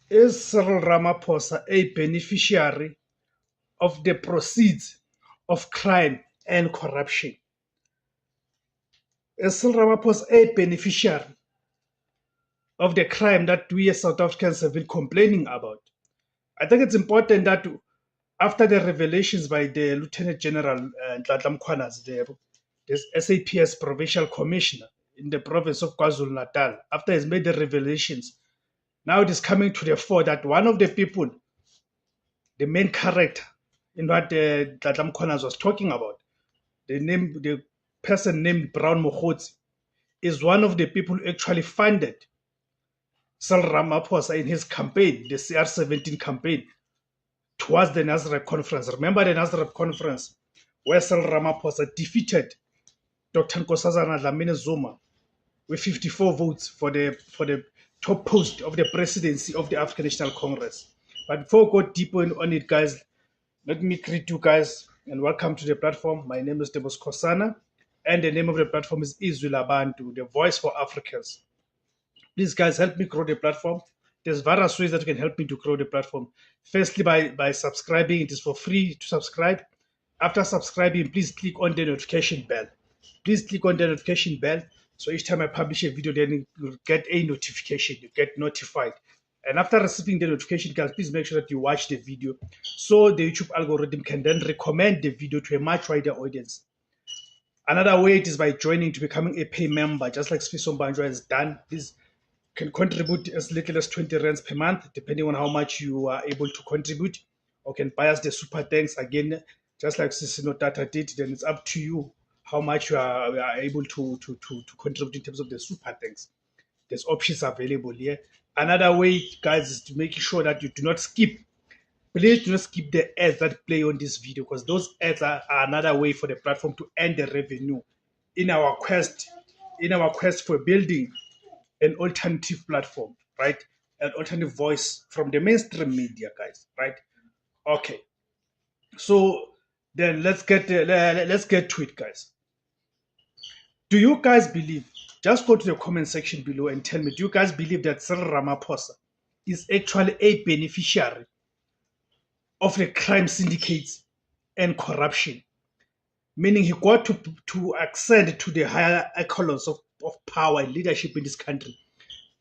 Is Cyril Ramaphosa a beneficiary of the proceeds of crime and corruption? Is Cyril Ramaphosa a beneficiary of the crime that we as South Africans have been complaining about? I think it's important that after the revelations by the Lieutenant General Nhlanhla Mkhwanazi, the SAPS Provincial Commissioner in the province of KwaZulu-Natal, after he's made the revelations, now it is coming to the fore that one of the people, the main character in what Nhlanhla Mkhwanazi was talking about, the person named Brown Mokhotsi, is one of the people who actually funded Cyril Ramaphosa in his campaign, the CR17 campaign, towards the Nasrec conference. Remember the Nasrec conference where Cyril Ramaphosa defeated Dr. Nkosazana Dlamini-Zuma with 54 votes for the top post of the presidency of the African National Congress. But before we go deeper on it, guys, let me greet you guys and welcome to the platform. My name is Debos Kosana, and the name of the platform is Izwi Labantu, the voice for Africans. Please, guys, help me grow the platform. There's various ways that you can help me to grow the platform. Firstly, by subscribing. It is for free to subscribe. After subscribing, please click on the notification bell. Please click on the notification bell, so each time I publish a video, then you get a notification, you get notified. And after receiving the notification, guys, please make sure that you watch the video, so the YouTube algorithm can then recommend the video to a much wider audience. Another way it is by joining to becoming a pay member, just like Sfiso Mbanjwa has done. Please can contribute as little as 20 rands per month, depending on how much you are able to contribute, or can buy us the super thanks again, just like Sisino Tata did. Then it's up to you how much you are able to contribute in terms of the super thanks. There's options available here. Another way, guys, is to make sure that you do not skip. Please do not skip the ads that play on this video, because those ads are another way for the platform to earn the revenue in our quest for building an alternative platform, right? An alternative voice from the mainstream media, guys, right? Okay. So then let's get to it, guys. Do you guys believe? Just go to the comment section below and tell me, do you guys believe that Cyril Ramaphosa is actually a beneficiary of the crime syndicates and corruption? Meaning he got to ascend to the higher echelons of power and leadership in this country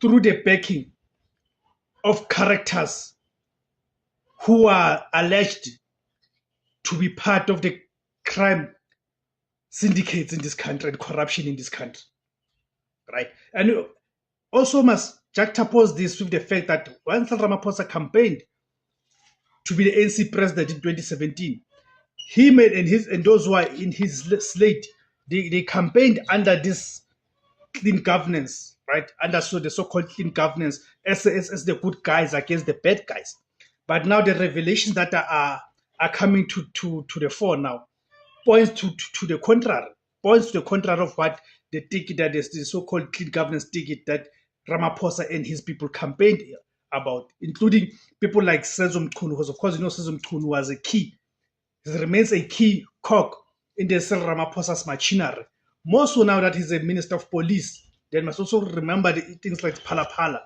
through the backing of characters who are alleged to be part of the crime syndicates in this country and corruption in this country, right? And also must juxtapose this with the fact that when Ramaphosa campaigned to be the ANC president in 2017, he made and those who are in his slate, they campaigned under this clean governance, right? Under the so-called clean governance as the good guys against the bad guys. But now the revelations that are coming to the fore now points to the contrary. Points to the contrary of what the ticket that is the so-called clean governance ticket that Ramaphosa and his people campaigned about, including people like Senzo Mchunu, because of course you know Senzo Mchunu was a key. He remains a key cog in the Cyril Ramaphosa's machinery. More so now that he's a minister of police, then must also remember the things like Phala,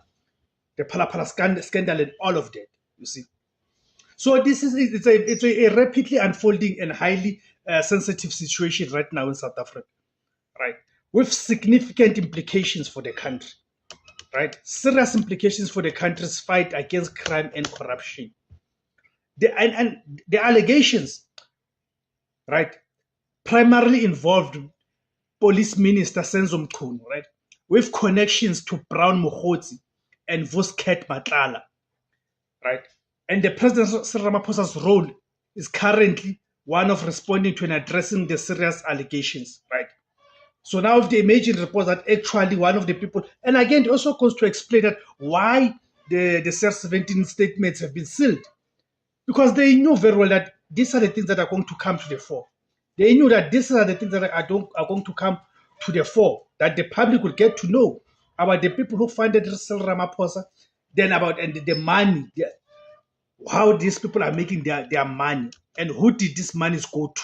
the Phala scandal and all of that, you see. So this is it's a rapidly unfolding and highly sensitive situation right now in South Africa, right? With significant implications for the country, right? Serious implications for the country's fight against crime and corruption. And the allegations, right, primarily involved Police Minister Senzo Mchunu, right, with connections to Brown Mokhotsi and Vusket Matlala, right? And the President Cyril Ramaphosa's role is currently one of responding to and addressing the serious allegations, right? So now the emerging report that actually one of the people, and again, it also goes to explain that why the CR17 statements have been sealed, because they knew very well that these are the things that are going to come to the fore. They knew that these are the things that are going to come to the fore, that the public will get to know about the people who funded Cyril Ramaphosa, then about and the money, how these people are making their money, and who did these monies go to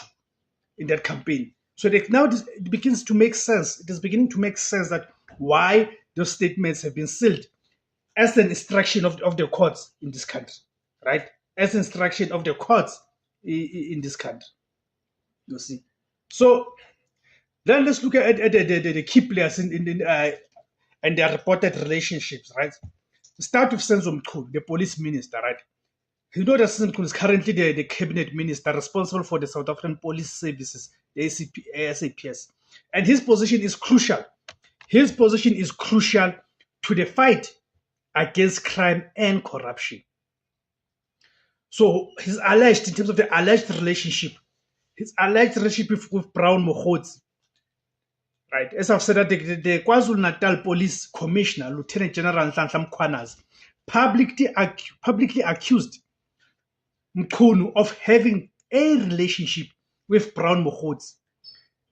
in that campaign. So now it begins to make sense. It is beginning to make sense that why those statements have been sealed. as an instruction of the courts in this country, right? As instruction of the courts in this country. You see. So then let's look at the key players and their reported relationships, right? Start with Senzo Mchunu, the police minister, right? You know that Senzo Mchunu is currently the cabinet minister responsible for the South African Police Services, the SAPS. And his position is crucial. His position is crucial to the fight against crime and corruption. So he's alleged, in terms of the alleged relationship, with Brown Mokgotsi, right? As I've said, that the KwaZulu-Natal Police Commissioner, Lieutenant General Nhlanhla Mkhwanazi, publicly accused Mchunu of having a relationship with Brown Mokgotsi.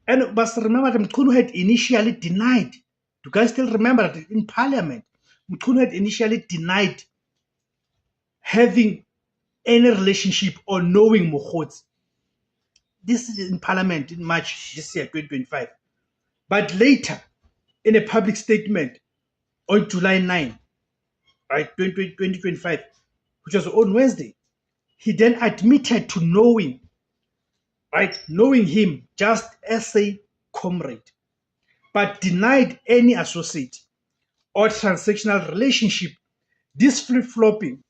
And must remember that Mchunu had initially denied. Do you guys still remember that in Parliament, Mchunu had initially denied having any relationship or knowing Mokgotsi. This is in Parliament in March this year, 2025. But later, in a public statement on July 9, right, 2025, which was on Wednesday, he then admitted to knowing him just as a comrade, but denied any associate or transactional relationship. This flip-flopping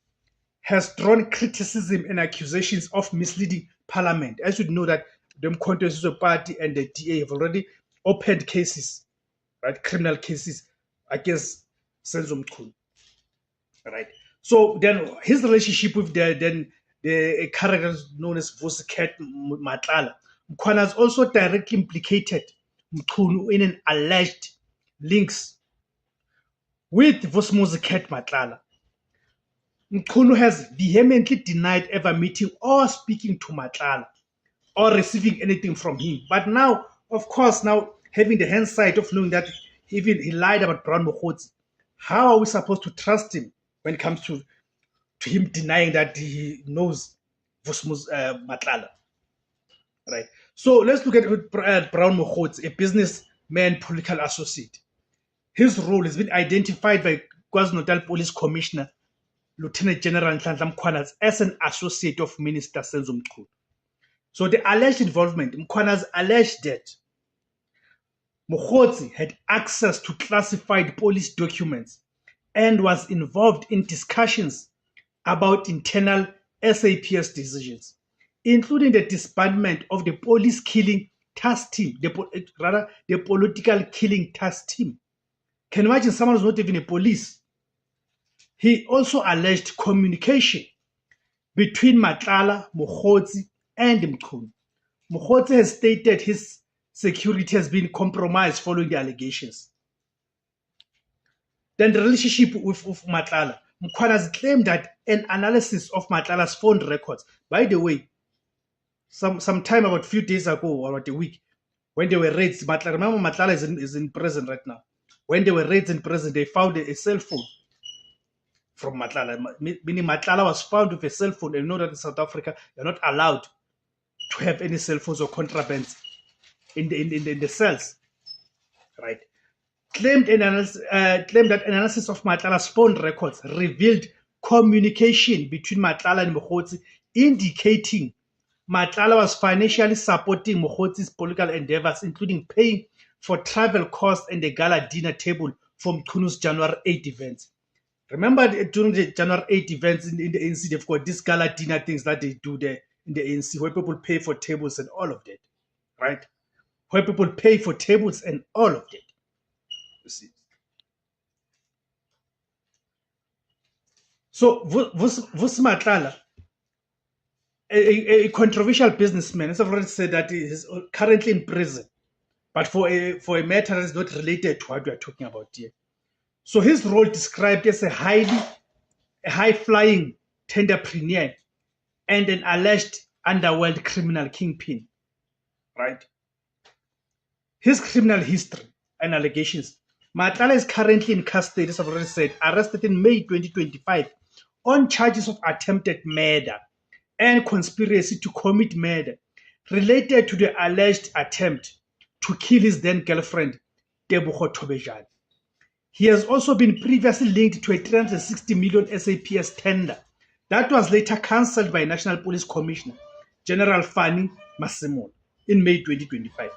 has drawn criticism and accusations of misleading Parliament. As you know that the Constitutional Party and the DA have already opened cases, right, criminal cases against Senzo Mchunu, right? So then his relationship with the character known as Vusiket Matlala, Mkhwanazi also directly implicated Mchunu in an alleged links with Vusiket Matlala. Mchunu has vehemently denied ever meeting or speaking to Matlala or receiving anything from him. But now, of course, now having the hindsight of knowing that even he lied about Brown Mokgotsi, how are we supposed to trust him when it comes to him denying that he knows Matlala, right? So let's look at Brown Mokgotsi, a businessman, political associate. His role has been identified by KwaZulu-Natal Police Commissioner Lieutenant General Nhlanhla Mkhwanazi as an associate of Minister Senzo Mchunu. So the alleged involvement, Mkhwanazi alleged that Mokgotsi had access to classified police documents and was involved in discussions about internal SAPS decisions, including the disbandment of the police killing task team, the political killing task team. Can you imagine someone who's not even a police? He also alleged communication between Matlala, Mokgotsi, and Mchunu. Mokgotsi has stated his security has been compromised following the allegations. Then the relationship with Matlala. Mkhwanazi claimed that an analysis of Matlala's phone records, by the way, sometime about a few days ago, or about a week, when they were raids, remember Matlala is in prison right now. When they were raids in prison, they found a cell phone from Matlala, meaning Matlala was found with a cell phone. And you know that in South Africa, you're not allowed to have any cell phones or contrabands in the cells, right? Claimed that analysis of Matlala's phone records revealed communication between Matlala and Mokgotsi, indicating Matlala was financially supporting Mokgotsi's political endeavors, including paying for travel costs and the gala dinner table for Mchunu's January 8 events. Remember during the January 8 events in the ANC, they've got these gala dinner things that they do there in the ANC where people pay for tables and all of that, right? Where people pay for tables and all of that. You see. So Vusi Matlala, a controversial businessman, as I've already said, that he is currently in prison, but for a matter that is not related to what we are talking about here. So his role described as a high-flying tenderpreneur and an alleged underworld criminal kingpin, right? His criminal history and allegations. Matlala is currently in custody, as I've already said, arrested in May 2025 on charges of attempted murder and conspiracy to commit murder related to the alleged attempt to kill his then girlfriend, Tebogo Thobejane. He has also been previously linked to a 360 million SAPS tender that was later cancelled by National Police Commissioner General Fanny Masemola in May 2025,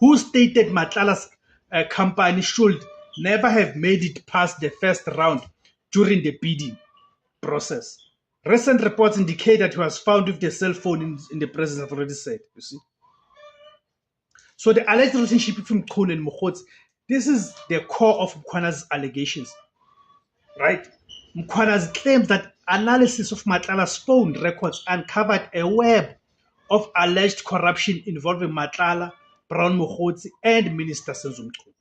who stated Matlala's company should never have made it past the first round during the bidding process. Recent reports indicate that he was found with the cell phone in the presence, I've already said, you see. So the alleged relationship between Mkhunu and Mokgotsi, this is the core of Mkhwana's allegations, right? Mkhwana's claims that analysis of Matlala's phone records uncovered a web of alleged corruption involving Matlala, Brown Mokgotsi, and Minister Senzo Mchunu.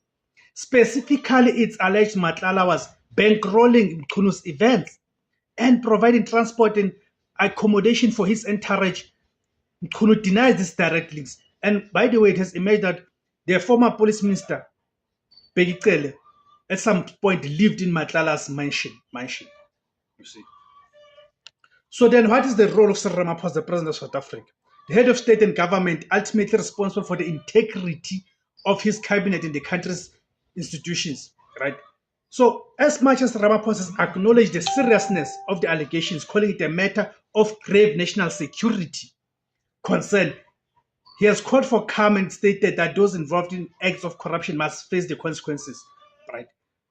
Specifically, it's alleged Matlala was bankrolling Mkhunu's events and providing transport and accommodation for his entourage. Mkhunu denies these direct links. And by the way, it has emerged that the former police minister, Bheki Cele, at some point lived in Matlala's mansion. You see. So then what is the role of Cyril Ramaphosa, the president of South Africa? The head of state and government, ultimately responsible for the integrity of his cabinet and the country's institutions, right? So as much as Ramaphosa has acknowledged the seriousness of the allegations, calling it a matter of grave national security concern, he has called for calm and stated that those involved in acts of corruption must face the consequences, right?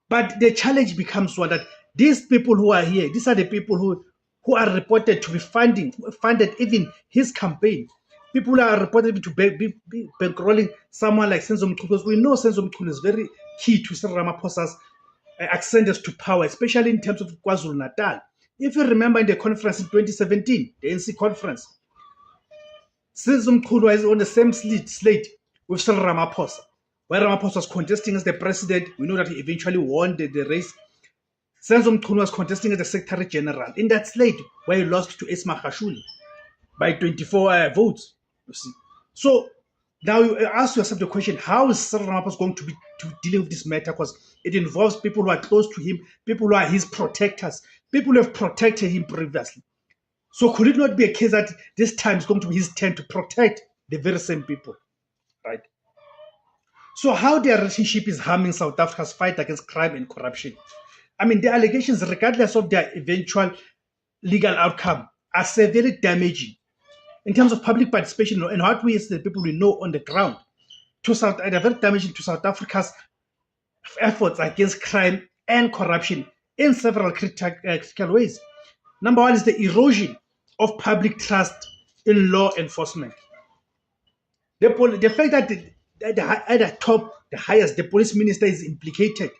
But the challenge becomes one that these people who are here, these are the people who are reported to be funded even his campaign. People are reported to be bankrolling someone like Senzo Mchunu, because we know Senzo Mchunu is very key to Cyril Ramaphosa's ascendance to power, especially in terms of KwaZulu-Natal. If you remember in the conference in 2017, the NC conference, Senzo Mchunu was on the same slate with Cyril Ramaphosa, where Ramaphosa was contesting as the president. We know that he eventually won the race. Senzo Mchunu was contesting as the Secretary General in that slate, where he lost to Ace Magashule by 24 votes. You see. So now you ask yourself the question: how is Cyril Ramaphosa going to be dealing with this matter? Because it involves people who are close to him, people who are his protectors, people who have protected him previously. So could it not be a case that this time is going to be his turn to protect the very same people, right? So how their relationship is harming South Africa's fight against crime and corruption? I mean, the allegations, regardless of their eventual legal outcome, are severely damaging in terms of public participation and what we as the people we know on the ground. They're very damaging to South Africa's efforts against crime and corruption in several critical ways. Number one is the erosion of public trust in law enforcement. The fact that at the top, the highest, the police minister is implicated.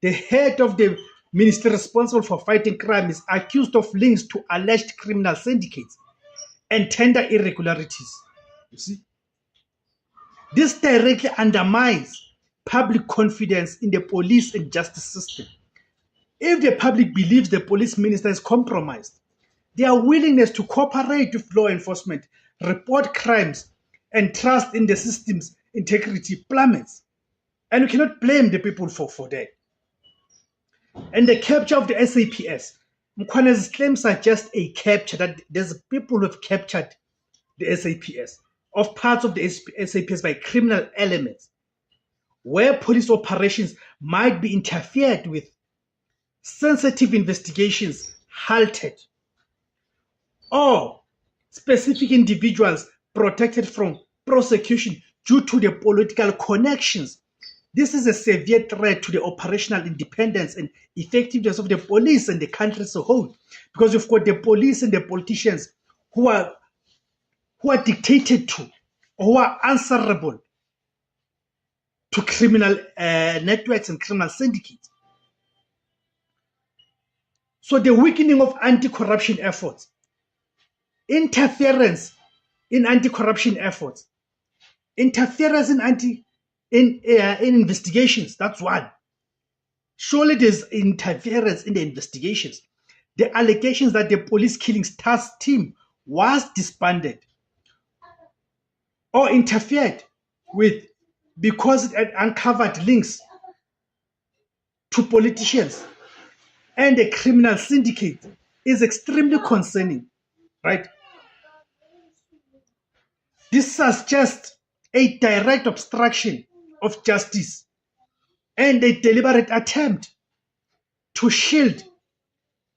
The head of the ministry responsible for fighting crime is accused of links to alleged criminal syndicates and tender irregularities. You see? This directly undermines public confidence in the police and justice system. If the public believes the police minister is compromised, their willingness to cooperate with law enforcement, report crimes, and trust in the system's integrity plummets. And you cannot blame the people for that. And the capture of the SAPS, Mkhwana's claims are just a capture, that there's people who have captured the SAPS, of parts of the SAPS by criminal elements, where police operations might be interfered with, sensitive investigations halted, or specific individuals protected from prosecution due to their political connections. This is a severe threat to the operational independence and effectiveness of the police and the country as a whole, because you've got the police and the politicians who are dictated to, or who are answerable to criminal networks and criminal syndicates. So the weakening of anti-corruption efforts, interference in anti-corruption efforts, interference in investigations, that's one. Surely there's interference in the investigations. The allegations that the police killings task team was disbanded or interfered with because it had uncovered links to politicians and a criminal syndicate is extremely concerning, right? This suggests a direct obstruction of justice and a deliberate attempt to shield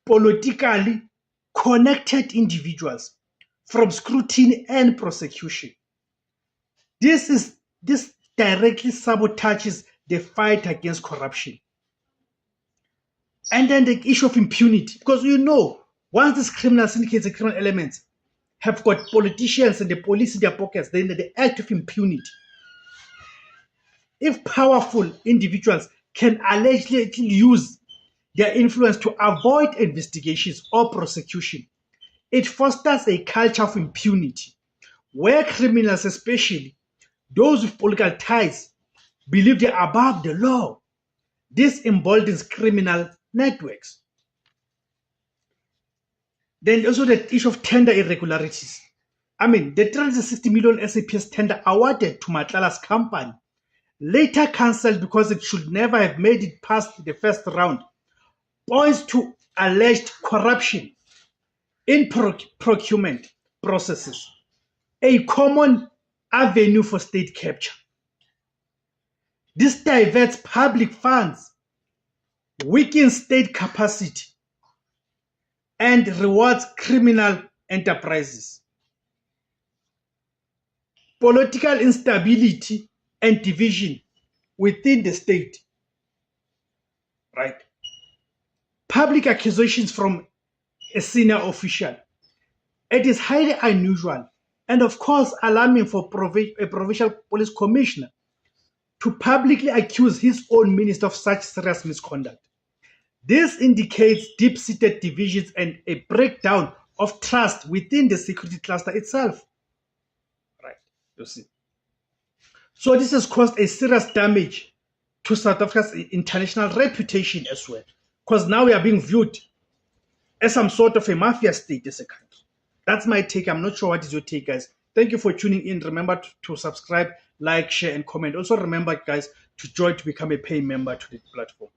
politically connected individuals from scrutiny and prosecution. This directly sabotages the fight against corruption. And then the issue of impunity, because once these criminal syndicates and criminal elements have got politicians and the police in their pockets, then the act of impunity. If powerful individuals can allegedly use their influence to avoid investigations or prosecution, it fosters a culture of impunity where criminals, especially those with political ties, believe they are above the law. This emboldens criminal networks. Then also the issue of tender irregularities. I mean, the 360 million SAPS tender awarded to Matlala's company, later cancelled because it should never have made it past the first round, points to alleged corruption in procurement processes, a common avenue for state capture. This diverts public funds, weakens state capacity, and rewards criminal enterprises. Political instability and division within the state. Right? Public accusations from a senior official. It is highly unusual and of course alarming for a provincial police commissioner to publicly accuse his own minister of such serious misconduct. This indicates deep-seated divisions and a breakdown of trust within the security cluster itself. Right, you see. So this has caused a serious damage to South Africa's international reputation as well, because now we are being viewed as some sort of a mafia state as a country. That's my take. I'm not sure what is your take, guys. Thank you for tuning in. Remember to subscribe, like, share, and comment. Also remember, guys, to join to become a paying member to the platform.